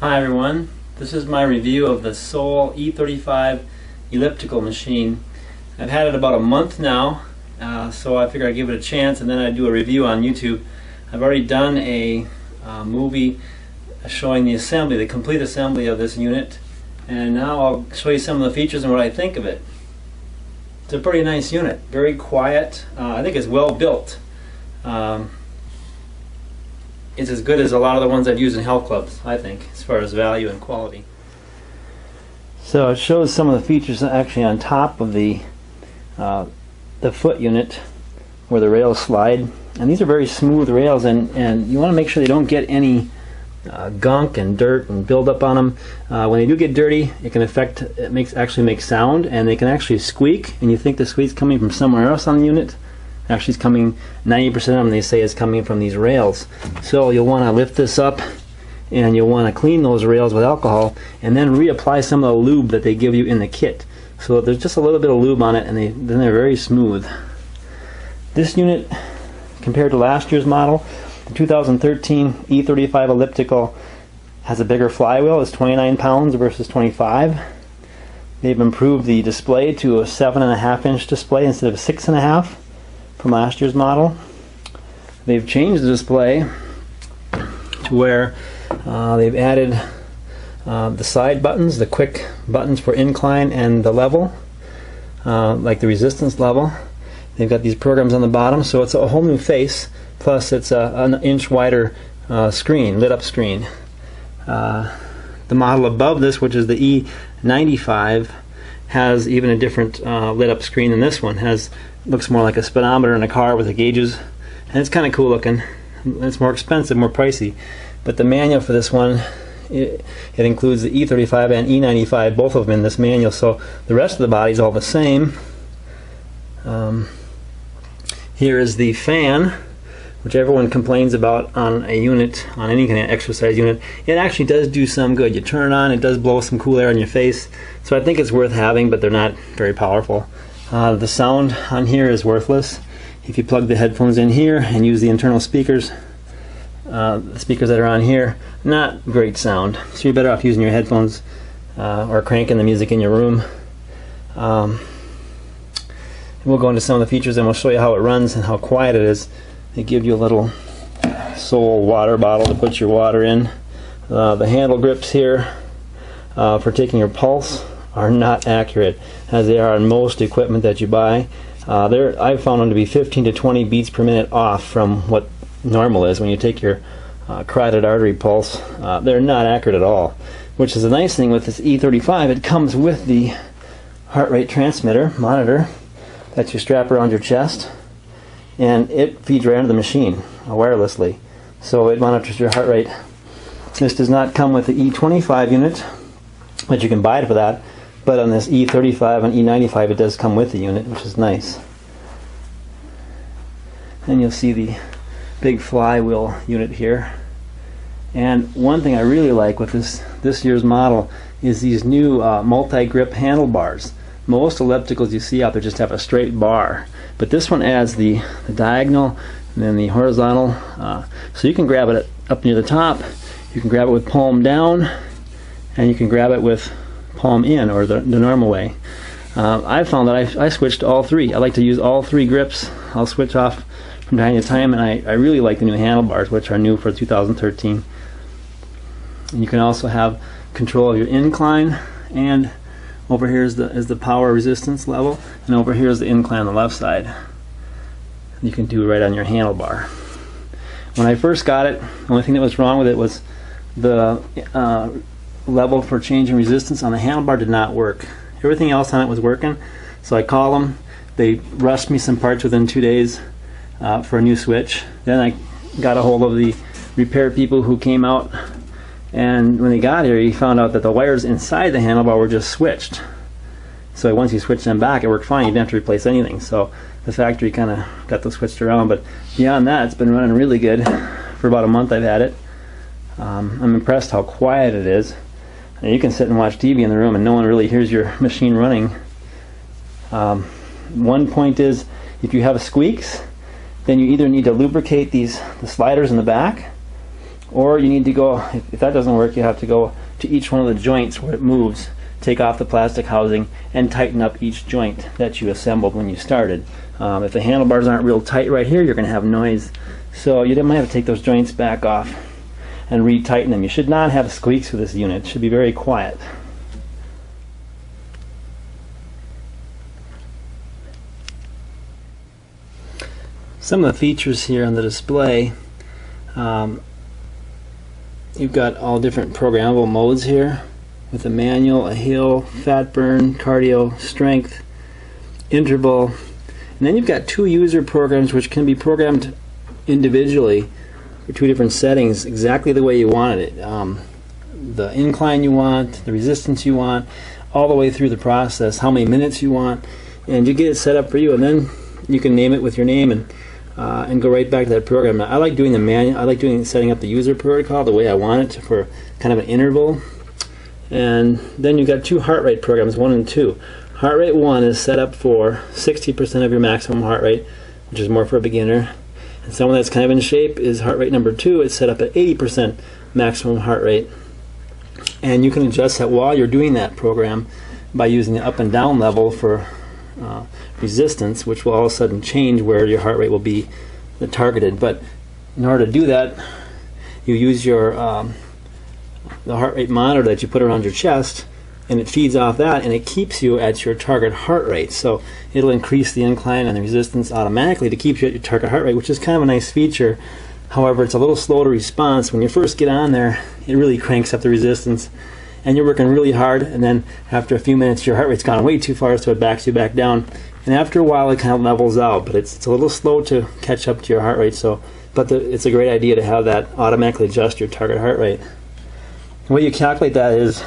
Hi everyone, this is my review of the Sole E35 elliptical machine. I've had it about a month now, so I figured I'd give it a chance and then I'd do a review on YouTube. I've already done a movie showing the assembly, the complete assembly of this unit, and now I'll show you some of the features and what I think of it. It's a pretty nice unit, very quiet. I think it's well built. It's as good as a lot of the ones I've used in health clubs, I think, as far as value and quality. So it shows some of the features actually on top of the foot unit where the rails slide. And these are very smooth rails, and you want to make sure they don't get any gunk and dirt and build up on them. When they do get dirty, it can actually make sound, and they can actually squeak, and you think the squeak's coming from somewhere else on the unit. Actually, it's coming, 90% of them they say is coming from these rails. So you'll want to lift this up and you'll want to clean those rails with alcohol and then reapply some of the lube that they give you in the kit. So there's just a little bit of lube on it, and then they're very smooth. This unit, compared to last year's model, the 2013 E35 elliptical has a bigger flywheel. It's 29 pounds versus 25. They've improved the display to a 7.5-inch display instead of 6.5 from last year's model. They've changed the display to where they've added the side buttons, the quick buttons for incline and the level, like the resistance level. They've got these programs on the bottom, so it's a whole new face, plus it's an inch wider screen, lit up screen. The model above this, which is the E95, has even a different lit up screen than this one. Looks more like a speedometer in a car with the gauges, and it's kind of cool looking. It's more expensive, more pricey, but the manual for this one, it includes the E35 and E95, both of them in this manual, so the rest of the body is all the same. Here is the fan, which everyone complains about on a unit, on any kind of exercise unit. It actually does do some good. You turn it on, it does blow some cool air in your face, so I think it's worth having, but they're not very powerful. The sound on here is worthless. If you plug the headphones in here and use the internal speakers, the speakers that are on here, not great sound. So you're better off using your headphones or cranking the music in your room. We'll go into some of the features and we'll show you how it runs and how quiet it is. They give you a little Sole water bottle to put your water in. The handle grips here for taking your pulse are not accurate, as they are on most equipment that you buy. I've found them to be 15 to 20 beats per minute off from what normal is when you take your carotid artery pulse. They're not accurate at all, which is a nice thing with this E35. It comes with the heart rate transmitter monitor that you strap around your chest, and it feeds right into the machine wirelessly, so it monitors your heart rate. This does not come with the E25 unit, but you can buy it for that. But on this E35 and E95 it does come with the unit, which is nice. And you'll see the big flywheel unit here. And one thing I really like with this year's model is these new multi-grip handlebars. Most ellipticals you see out there just have a straight bar, but this one adds the diagonal and then the horizontal, so you can grab it up near the top, you can grab it with palm down, and you can grab it with palm in, or the normal way. I found that I switched to all three. I like to use all three grips. I'll switch off from time to time, and I really like the new handlebars, which are new for 2013. And you can also have control of your incline, and over here is the power resistance level, and over here is the incline on the left side. You can do right on your handlebar. When I first got it, the only thing that was wrong with it was the level for changing resistance on the handlebar did not work. Everything else on it was working, so I called them. They rushed me some parts within 2 days for a new switch. Then I got a hold of the repair people who came out, and when they got here, he found out that the wires inside the handlebar were just switched. So once you switch them back, it worked fine. You didn't have to replace anything. So the factory kind of got those switched around, but beyond that, it's been running really good. For about a month I've had it. I'm impressed how quiet it is. You can sit and watch TV in the room and no one really hears your machine running. One point is, if you have squeaks, then you either need to lubricate the sliders in the back, Or you need to go, if that doesn't work, you have to go to each one of the joints where it moves, take off the plastic housing, and tighten up each joint that you assembled when you started. If the handlebars aren't real tight right here, you're going to have noise. So you might have to take those joints back off and re-tighten them. You should not have squeaks with this unit. It should be very quiet. Some of the features here on the display, you've got all different programmable modes here with a manual, a hill, fat burn, cardio, strength, interval, and then you've got 2 user programs which can be programmed individually for 2 different settings exactly the way you wanted it. The incline you want, the resistance you want, all the way through the process, how many minutes you want, and you get it set up for you, and then you can name it with your name and go right back to that program. Now, I like doing the manual. I like setting up the user protocol the way I want it for kind of an interval. And then you've got 2 heart rate programs, 1 and 2. Heart rate 1 is set up for 60% of your maximum heart rate, which is more for a beginner. And someone that's kind of in shape is heart rate number 2. It's set up at 80% maximum heart rate. And you can adjust that while you're doing that program by using the up and down level for resistance, which will all of a sudden change where your heart rate will be targeted. But in order to do that, you use your the heart rate monitor that you put around your chest, and it feeds off that, and it keeps you at your target heart rate. So it'll increase the incline and the resistance automatically to keep you at your target heart rate, which is kind of a nice feature. However, it's a little slow to response. When you first get on there, it really cranks up the resistance, and you're working really hard, and then after a few minutes your heart rate's gone way too far, so it backs you back down, and after a while it kind of levels out. But it's a little slow to catch up to your heart rate, it's a great idea to have that automatically adjust your target heart rate. The way you calculate that is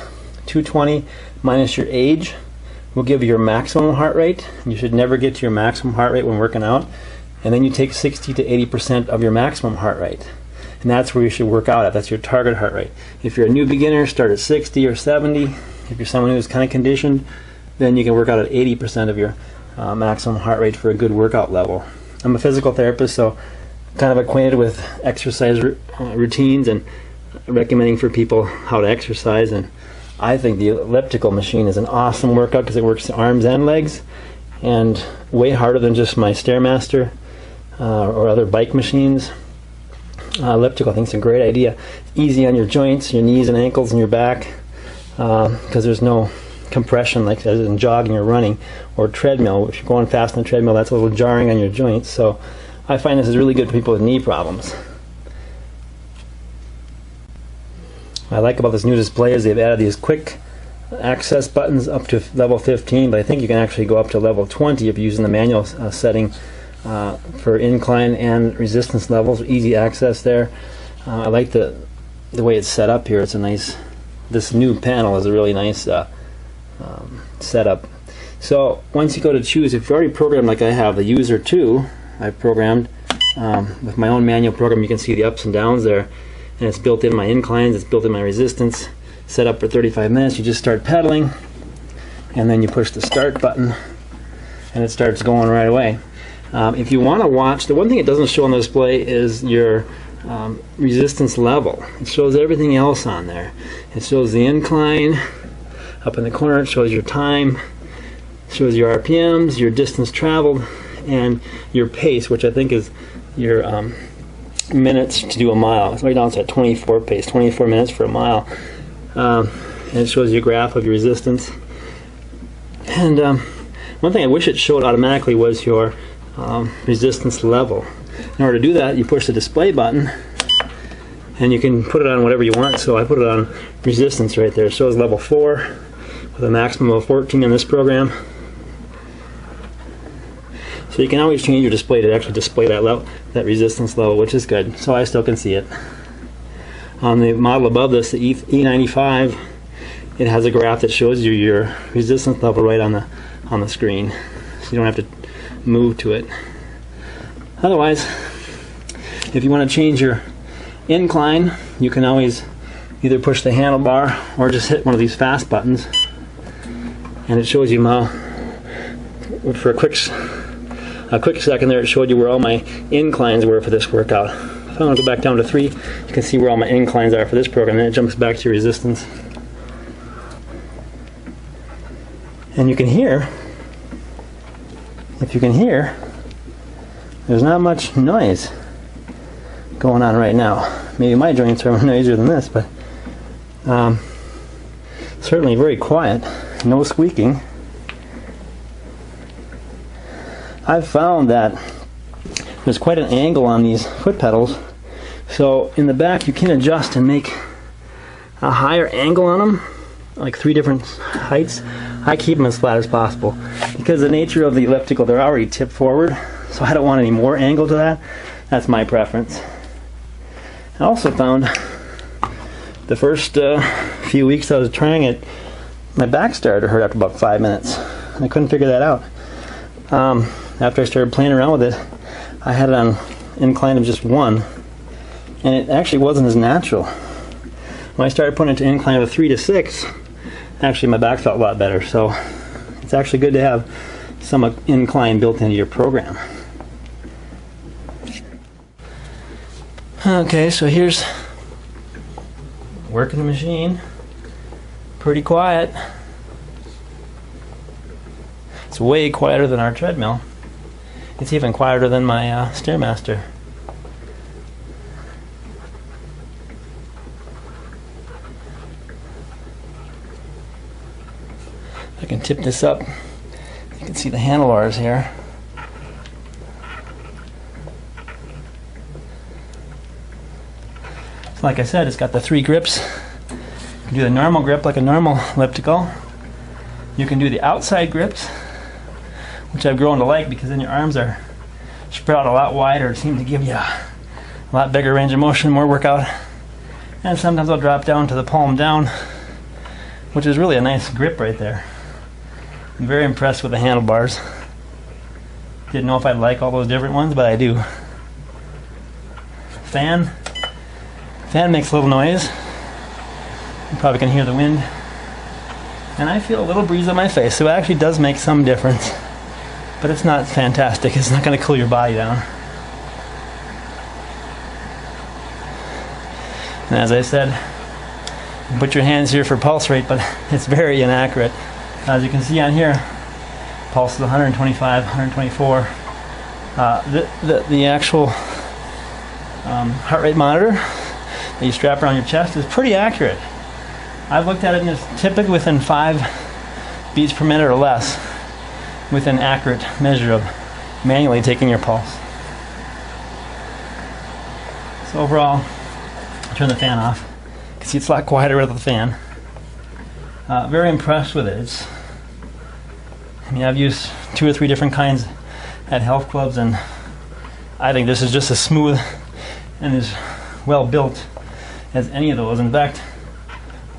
220 minus your age will give you your maximum heart rate. You should never get to your maximum heart rate when working out, and then you take 60 to 80% of your maximum heart rate. And that's where you should work out at. That's your target heart rate. If you're a new beginner, start at 60 or 70. If you're someone who's kind of conditioned, then you can work out at 80% of your maximum heart rate for a good workout level. I'm a physical therapist, so I'm kind of acquainted with exercise routines and recommending for people how to exercise. And I think the elliptical machine is an awesome workout because it works the arms and legs, and way harder than just my Stairmaster or other bike machines. Elliptical, I think, is a great idea. Easy on your joints, your knees and ankles and your back, because there's no compression like as in jogging or running or treadmill. If you're going fast on the treadmill, that's a little jarring on your joints. So I find this is really good for people with knee problems. What I like about this new display is they've added these quick access buttons up to level 15, but I think you can actually go up to level 20 if you're using the manual setting for incline and resistance levels. Easy access there. I like the way it's set up here. It's a nice, this new panel is a really nice setup. So once you go to choose, if you've already programmed like I have the user 2, I've programmed with my own manual program. You can see the ups and downs there, and it's built in my inclines, it's built in my resistance, set up for 35 minutes. You just start pedaling, and then you push the start button, and it starts going right away. If you want to watch, the one thing it doesn't show on the display is your resistance level. It shows everything else on there. It shows the incline. Up in the corner it shows your time, it shows your RPMs, your distance traveled, and your pace, which I think is your minutes to do a mile. Right now it's at 24 pace, 24 minutes for a mile. And it shows you a graph of your resistance. And one thing I wish it showed automatically was your resistance level. In order to do that, you push the display button, and you can put it on whatever you want. So I put it on resistance right there. It shows level 4 with a maximum of 14 in this program. So you can always change your display to actually display that level, that resistance level, which is good. So I still can see it. On the model above this, the E95, it has a graph that shows you your resistance level right on the screen, so you don't have to move to it. Otherwise, if you want to change your incline, you can always either push the handlebar or just hit one of these fast buttons, and it shows you for a quick second there. It showed you where all my inclines were for this workout. If I want to go back down to 3, you can see where all my inclines are for this program, and it jumps back to resistance. And you can hear, if you can hear, there's not much noise going on right now. Maybe my joints are noisier than this, but certainly very quiet. No squeaking. I've found that there's quite an angle on these foot pedals, so in the back you can adjust and make a higher angle on them, like 3 different heights. I keep them as flat as possible because the nature of the elliptical, they're already tipped forward, so I don't want any more angle to that. That's my preference. I also found the first few weeks I was trying it, my back started to hurt after about 5 minutes. I couldn't figure that out. After I started playing around with it, I had it on incline of just 1, and it actually wasn't as natural. When I started putting it to incline of 3 to 6, actually my back felt a lot better. So it's actually good to have some incline built into your program. Okay, so here's working the machine. Pretty quiet. It's way quieter than our treadmill. It's even quieter than my Stairmaster. I can tip this up. You can see the handlebars here. So like I said, it's got the 3 grips. You can do the normal grip like a normal elliptical. You can do the outside grips, which I've grown to like because then your arms are spread out a lot wider. It seems to give you a lot bigger range of motion, more workout. And sometimes I'll drop down to the palm down, which is really a nice grip right there. I'm very impressed with the handlebars. Didn't know if I'd like all those different ones, but I do. Fan makes a little noise. You probably can hear the wind. And I feel a little breeze on my face, so it actually does make some difference. But it's not fantastic. It's not going to cool your body down. And as I said, put your hands here for pulse rate, but it's very inaccurate. As you can see on here, pulse is 125, 124. The actual heart rate monitor that you strap around your chest is pretty accurate. I've looked at it and it's typically within 5 beats per minute or less with an accurate measure of manually taking your pulse. So overall, turn the fan off. You can see it's a lot quieter with the fan. Very impressed with it. I've used 2 or 3 different kinds at health clubs, and I think this is just as smooth and as well built as any of those. In fact,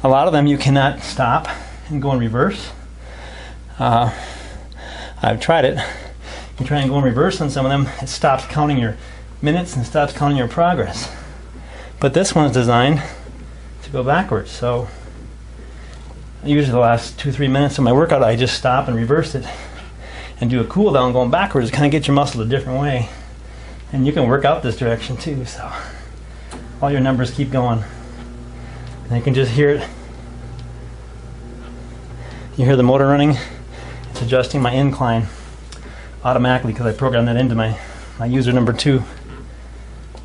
a lot of them you cannot stop and go in reverse. I've tried it. You try and go in reverse on some of them, it stops counting your minutes and stops counting your progress. But this one's designed to go backwards, so usually the last 2-3 minutes of my workout I just stop and reverse it and do a cool down going backwards to kind of get your muscle a different way. And you can work out this direction too, so all your numbers keep going. And you can just hear it. You hear the motor running. It's adjusting my incline automatically because I programmed that into my user number 2,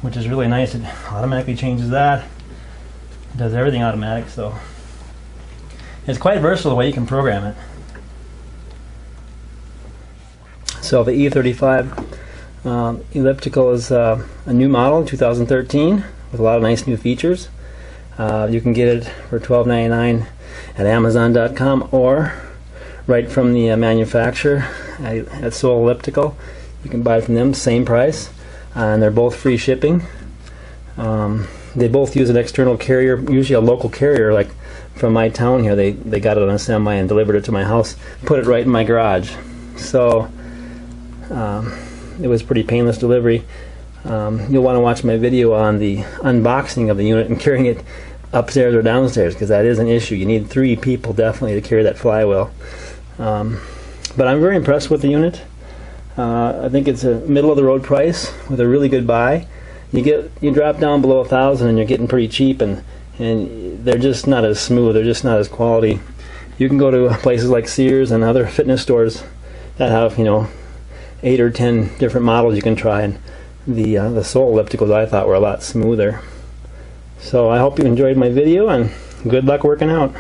which is really nice. It automatically changes that. It does everything automatic, so it's quite versatile the way you can program it. So the E35 elliptical is a new model in 2013 with a lot of nice new features. You can get it for $12.99 at Amazon.com or right from the manufacturer at Sole Elliptical. You can buy it from them, same price, and they're both free shipping. They both use an external carrier, usually a local carrier, like from my town here. They got it on a semi and delivered it to my house, put it right in my garage. So it was pretty painless delivery. You'll want to watch my video on the unboxing of the unit and carrying it upstairs or downstairs, because that is an issue. You need 3 people definitely to carry that flywheel. But I'm very impressed with the unit. I think it's a middle of the road price with a really good buy. you drop down below 1,000 and you're getting pretty cheap, and they're just not as smooth, they're just not as quality. You can go to places like Sears and other fitness stores that have, you know, 8 or 10 different models you can try, and the Sole ellipticals I thought were a lot smoother. So I hope you enjoyed my video, and good luck working out.